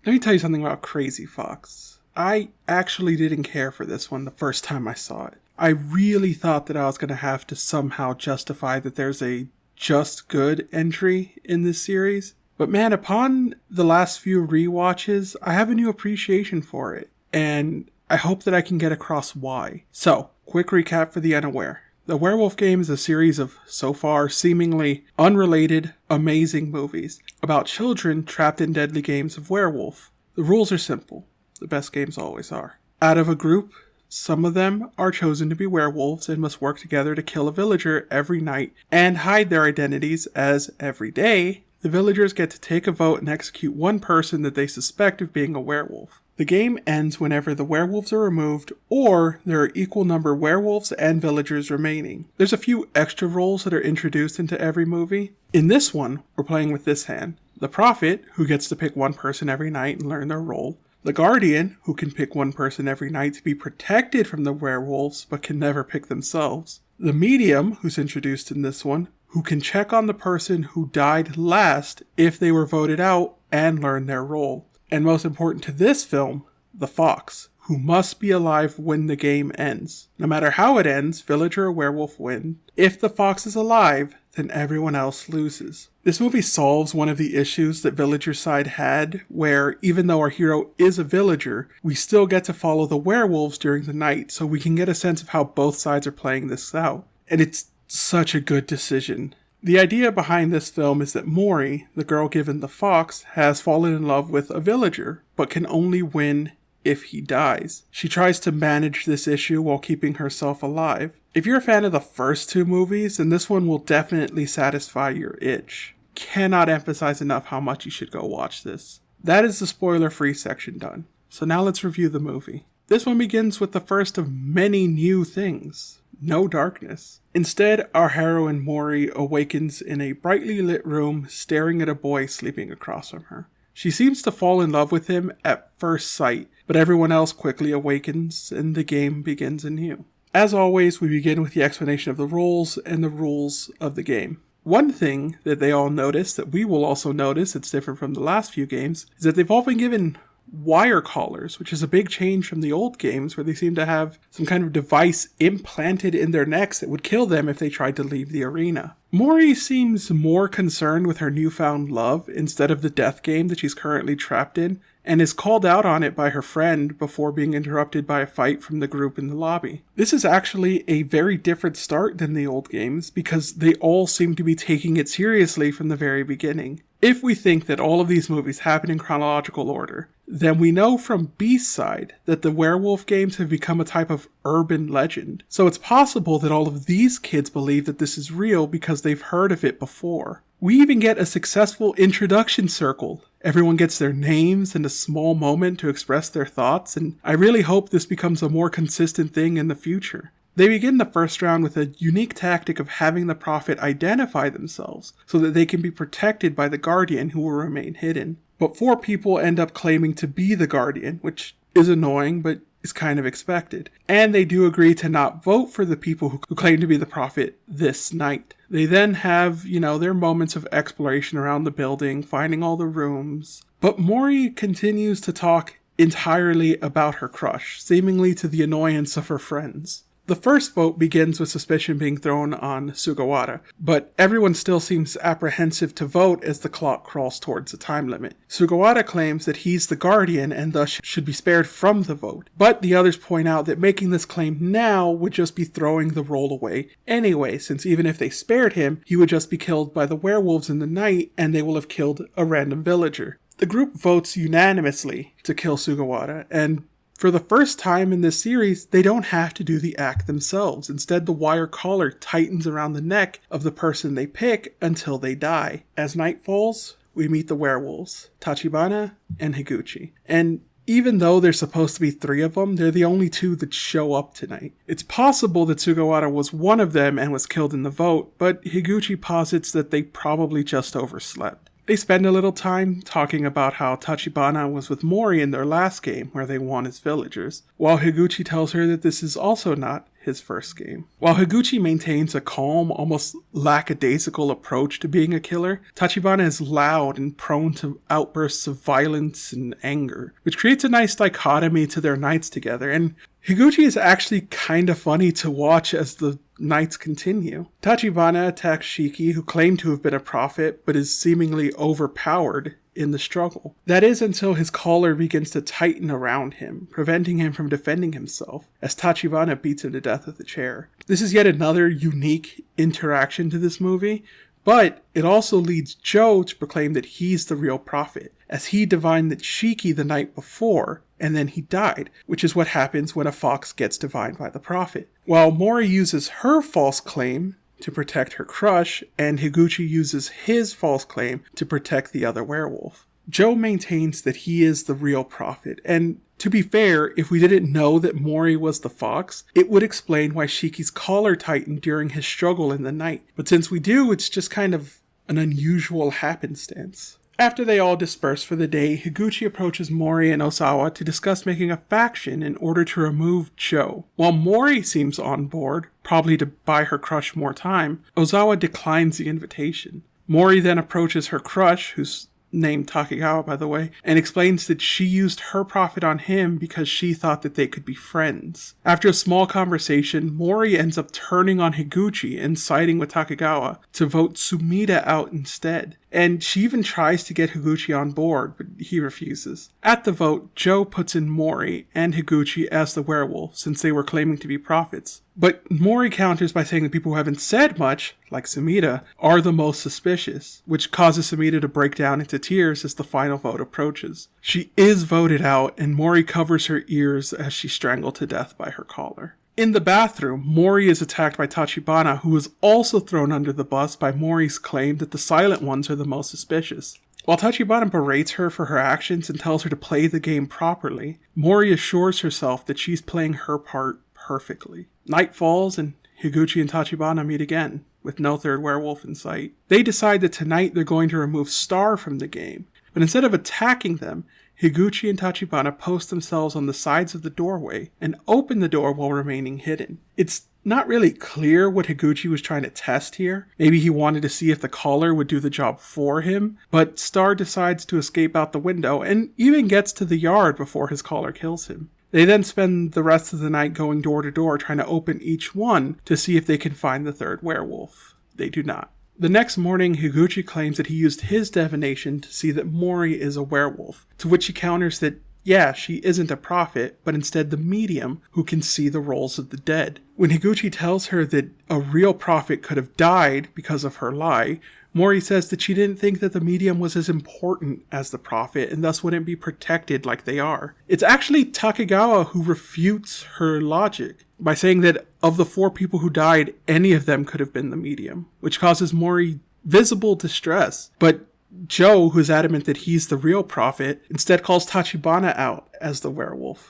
Let me tell you something about Crazy Fox. I actually didn't care for this one the first time I saw it. I really thought that I was going to have to somehow justify that there's a just good entry in this series. But man, upon the last few rewatches, I have a new appreciation for it. And I hope that I can get across why. So, quick recap for the unaware. The Werewolf Game is a series of, so far, seemingly unrelated, amazing movies about children trapped in deadly games of werewolf. The rules are simple. The best games always are. Out of a group, some of them are chosen to be werewolves and must work together to kill a villager every night and hide their identities, as every day, the villagers get to take a vote and execute one person that they suspect of being a werewolf. The game ends whenever the werewolves are removed or there are equal number werewolves and villagers remaining. There's a few extra roles that are introduced into every movie. In this one, we're playing with this hand. The Prophet, who gets to pick one person every night and learn their role. The Guardian, who can pick one person every night to be protected from the werewolves but can never pick themselves. The Medium, who's introduced in this one, who can check on the person who died last if they were voted out and learn their role. And most important to this film, the Fox, who must be alive when the game ends. No matter how it ends, villager or werewolf win. If the Fox is alive, then everyone else loses. This movie solves one of the issues that Villager's side had, where even though our hero is a villager, we still get to follow the werewolves during the night, so we can get a sense of how both sides are playing this out. And it's such a good decision. The idea behind this film is that Mori, the girl given the fox, has fallen in love with a villager, but can only win if he dies. She tries to manage this issue while keeping herself alive. If you're a fan of the first two movies, then this one will definitely satisfy your itch. Cannot emphasize enough how much you should go watch this. That is the spoiler-free section done. So now let's review the movie. This one begins with the first of many new things. No darkness. Instead, our heroine Mori awakens in a brightly lit room staring at a boy sleeping across from her. She seems to fall in love with him at first sight, but everyone else quickly awakens and the game begins anew. As always, we begin with the explanation of the roles and the rules of the game. One thing that they all notice, that we will also notice, it's different from the last few games, is that they've all been given wire collars, which is a big change from the old games where they seem to have some kind of device implanted in their necks that would kill them if they tried to leave the arena. Mori seems more concerned with her newfound love instead of the death game that she's currently trapped in, and is called out on it by her friend before being interrupted by a fight from the group in the lobby. This is actually a very different start than the old games because they all seem to be taking it seriously from the very beginning. If we think that all of these movies happen in chronological order, then we know from B's side that the werewolf games have become a type of urban legend. So it's possible that all of these kids believe that this is real because they've heard of it before. We even get a successful introduction circle. Everyone gets their names and a small moment to express their thoughts, and I really hope this becomes a more consistent thing in the future. They begin the first round with a unique tactic of having the Prophet identify themselves so that they can be protected by the Guardian who will remain hidden. But 4 people end up claiming to be the Guardian, which is annoying but is kind of expected. And they do agree to not vote for the people who claim to be the Prophet this night. They then have, their moments of exploration around the building, finding all the rooms. But Mori continues to talk entirely about her crush, seemingly to the annoyance of her friends. The first vote begins with suspicion being thrown on Sugawara, but everyone still seems apprehensive to vote as the clock crawls towards the time limit. Sugawara claims that he's the Guardian and thus should be spared from the vote, but the others point out that making this claim now would just be throwing the role away anyway, since even if they spared him, he would just be killed by the werewolves in the night and they will have killed a random villager. The group votes unanimously to kill Sugawara, and for the first time in this series, they don't have to do the act themselves. Instead, the wire collar tightens around the neck of the person they pick until they die. As night falls, we meet the werewolves, Tachibana and Higuchi. And even though there's supposed to be 3 of them, they're the only 2 that show up tonight. It's possible that Sugawara was one of them and was killed in the vote, but Higuchi posits that they probably just overslept. They spend a little time talking about how Tachibana was with Mori in their last game where they won as villagers, while Higuchi tells her that this is also not his first game. While Higuchi maintains a calm, almost lackadaisical approach to being a killer, Tachibana is loud and prone to outbursts of violence and anger, which creates a nice dichotomy to their nights together, and Higuchi is actually kind of funny to watch as the nights continue. Tachibana attacks Shiki, who claimed to have been a prophet, but is seemingly overpowered in the struggle. That is until his collar begins to tighten around him, preventing him from defending himself, as Tachibana beats him to death with a chair. This is yet another unique interaction to this movie, but it also leads Joe to proclaim that he's the real prophet, as he divined that Shiki the night before, and then he died, which is what happens when a fox gets divined by the prophet. While Mori uses her false claim to protect her crush, and Higuchi uses his false claim to protect the other werewolf. Joe maintains that he is the real prophet, and to be fair, if we didn't know that Mori was the fox, it would explain why Shiki's collar tightened during his struggle in the night. But since we do, it's just kind of an unusual happenstance. After they all disperse for the day, Higuchi approaches Mori and Osawa to discuss making a faction in order to remove Joe. While Mori seems on board, probably to buy her crush more time, Osawa declines the invitation. Mori then approaches her crush, who's named Takegawa by the way, and explains that she used her prophet on him because she thought that they could be friends. After a small conversation, Mori ends up turning on Higuchi and siding with Takegawa to vote Sumida out instead. And she even tries to get Higuchi on board, but he refuses. At the vote, Joe puts in Mori and Higuchi as the werewolf, since they were claiming to be prophets. But Mori counters by saying that people who haven't said much, like Sumida, are the most suspicious, which causes Sumida to break down into tears as the final vote approaches. She is voted out, and Mori covers her ears as she's strangled to death by her collar. In the bathroom, Mori is attacked by Tachibana, who is also thrown under the bus by Mori's claim that the silent ones are the most suspicious. While Tachibana berates her for her actions and tells her to play the game properly, Mori assures herself that she's playing her part perfectly. Night falls and Higuchi and Tachibana meet again, with no third werewolf in sight. They decide that tonight they're going to remove Star from the game, but instead of attacking them, Higuchi and Tachibana post themselves on the sides of the doorway and open the door while remaining hidden. It's not really clear what Higuchi was trying to test here. Maybe he wanted to see if the collar would do the job for him, but Star decides to escape out the window and even gets to the yard before his collar kills him. They then spend the rest of the night going door to door trying to open each one to see if they can find the third werewolf. They do not. The next morning, Higuchi claims that he used his divination to see that Mori is a werewolf, to which he counters that, yeah, she isn't a prophet, but instead the medium who can see the rolls of the dead. When Higuchi tells her that a real prophet could have died because of her lie, Mori says that she didn't think that the medium was as important as the prophet and thus wouldn't be protected like they are. It's actually Takegawa who refutes her logic by saying that of the 4 people who died, any of them could have been the medium, which causes Mori visible distress. But Joe, who's adamant that he's the real prophet, instead calls Tachibana out as the werewolf.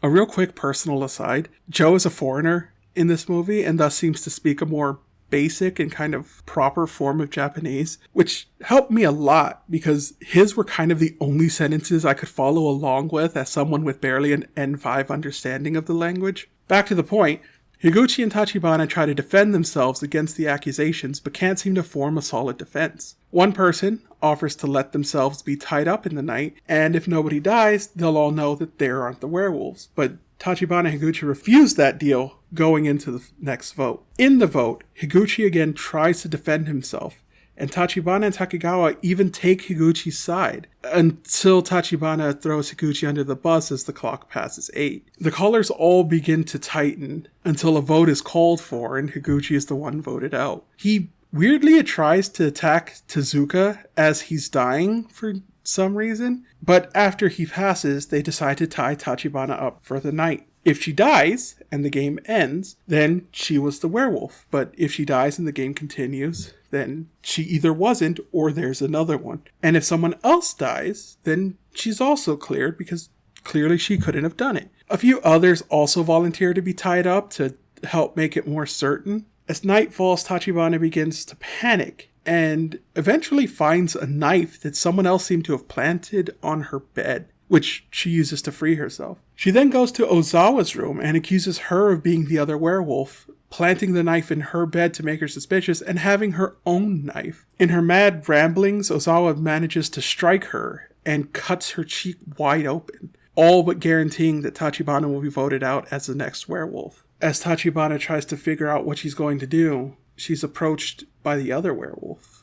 A real quick personal aside, Joe is a foreigner in this movie and thus seems to speak a more basic and kind of proper form of Japanese, which helped me a lot because his were kind of the only sentences I could follow along with as someone with barely an N5 understanding of the language. Back to the point, Higuchi and Tachibana try to defend themselves against the accusations but can't seem to form a solid defense. One person offers to let themselves be tied up in the night, and if nobody dies, they'll all know that they aren't the werewolves. But Tachibana and Higuchi refuse that deal going into the next vote. In the vote, Higuchi again tries to defend himself, and Tachibana and Takegawa even take Higuchi's side, until Tachibana throws Higuchi under the bus as the clock passes 8. The collars all begin to tighten until a vote is called for, and Higuchi is the one voted out. He weirdly tries to attack Tezuka as he's dying for some reason, but after he passes, they decide to tie Tachibana up for the night. If she dies and the game ends, then she was the werewolf. But if she dies and the game continues, then she either wasn't or there's another one. And if someone else dies, then she's also cleared because clearly she couldn't have done it. A few others also volunteer to be tied up to help make it more certain. As night falls, Tachibana begins to panic and eventually finds a knife that someone else seemed to have planted on her bed, which she uses to free herself. She then goes to Ozawa's room and accuses her of being the other werewolf, planting the knife in her bed to make her suspicious and having her own knife. In her mad ramblings, Ozawa manages to strike her and cuts her cheek wide open, all but guaranteeing that Tachibana will be voted out as the next werewolf. As Tachibana tries to figure out what she's going to do, she's approached by the other werewolf.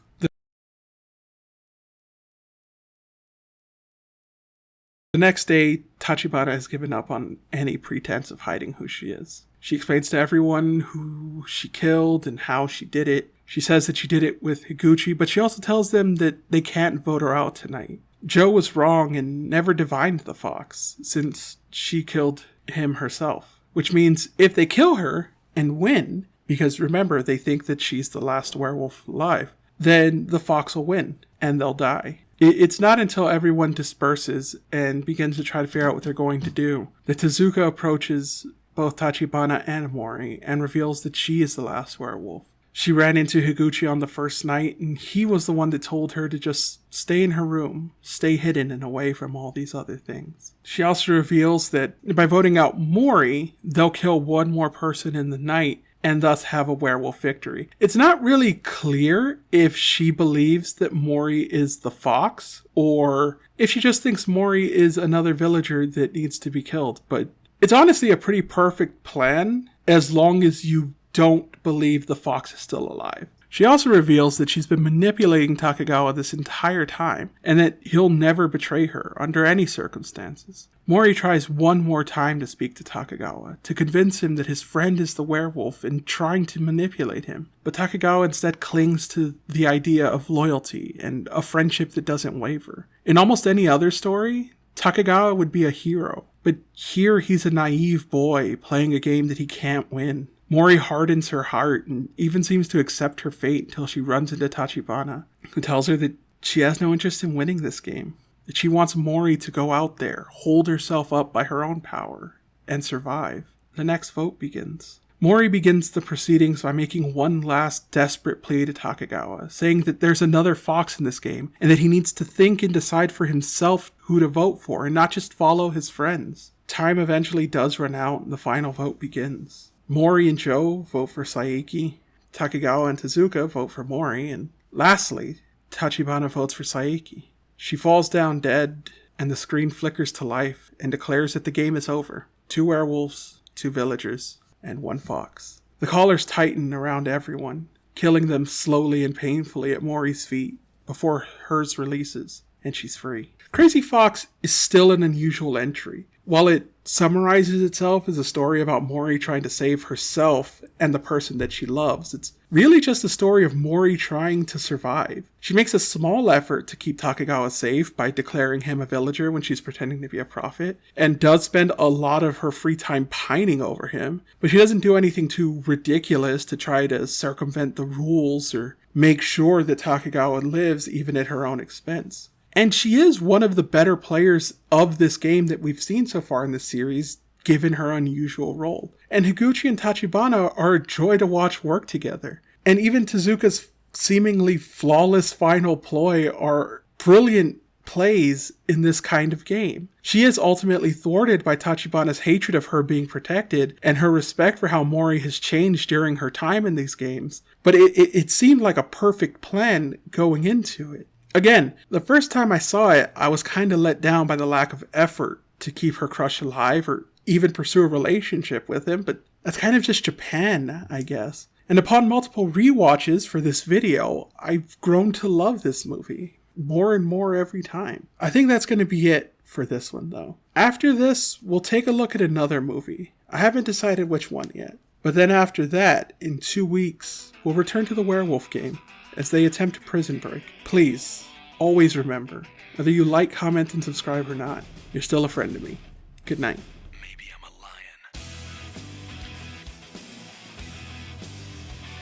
The next day, Tachibana has given up on any pretense of hiding who she is. She explains to everyone who she killed and how she did it. She says that she did it with Higuchi, but she also tells them that they can't vote her out tonight. Joe was wrong and never divined the fox, since she killed him herself. Which means if they kill her and win, because remember, they think that she's the last werewolf alive, then the fox will win, and they'll die. It's not until everyone disperses and begins to try to figure out what they're going to do that Tezuka approaches both Tachibana and Mori and reveals that she is the last werewolf. She ran into Higuchi on the first night, and he was the one that told her to just stay in her room, stay hidden and away from all these other things. She also reveals that by voting out Mori, they'll kill one more person in the night, and thus have a werewolf victory. It's not really clear if she believes that Mori is the fox, or if she just thinks Mori is another villager that needs to be killed, but it's honestly a pretty perfect plan, as long as you don't believe the fox is still alive. She also reveals that she's been manipulating Takegawa this entire time, and that he'll never betray her under any circumstances. Mori tries one more time to speak to Takegawa, to convince him that his friend is the werewolf and trying to manipulate him. But Takegawa instead clings to the idea of loyalty and a friendship that doesn't waver. In almost any other story, Takegawa would be a hero, but here he's a naive boy playing a game that he can't win. Mori hardens her heart and even seems to accept her fate until she runs into Tachibana, who tells her that she has no interest in winning this game, that she wants Mori to go out there, hold herself up by her own power, and survive. The next vote begins. Mori begins the proceedings by making one last desperate plea to Takegawa, saying that there's another fox in this game, and that he needs to think and decide for himself who to vote for, and not just follow his friends. Time eventually does run out, and the final vote begins. Mori and Joe vote for Saiki, Takegawa and Tezuka vote for Mori, and lastly, Tachibana votes for Saiki. She falls down dead, and the screen flickers to life and declares that the game is over. 2 werewolves, 2 villagers, and 1 fox. The collars tighten around everyone, killing them slowly and painfully at Mori's feet before hers releases, and she's free. Crazy Fox is still an unusual entry. While it summarizes itself as a story about Mori trying to save herself and the person that she loves, it's really just a story of Mori trying to survive. She makes a small effort to keep Takegawa safe by declaring him a villager when she's pretending to be a prophet, and does spend a lot of her free time pining over him, but she doesn't do anything too ridiculous to try to circumvent the rules or make sure that Takegawa lives even at her own expense. And she is one of the better players of this game that we've seen so far in this series, given her unusual role. And Higuchi and Tachibana are a joy to watch work together. And even Tezuka's seemingly flawless final ploy are brilliant plays in this kind of game. She is ultimately thwarted by Tachibana's hatred of her being protected and her respect for how Mori has changed during her time in these games. But it seemed like a perfect plan going into it. Again, the first time I saw it, I was kind of let down by the lack of effort to keep her crush alive or even pursue a relationship with him, but that's kind of just Japan, I guess. And upon multiple rewatches for this video, I've grown to love this movie more and more every time. I think that's going to be it for this one, though. After this, we'll take a look at another movie. I haven't decided which one yet. But then after that, in 2 weeks, we'll return to the Werewolf Game as they attempt a prison break. Please, always remember, whether you like, comment, and subscribe or not, you're still a friend to me. Good night.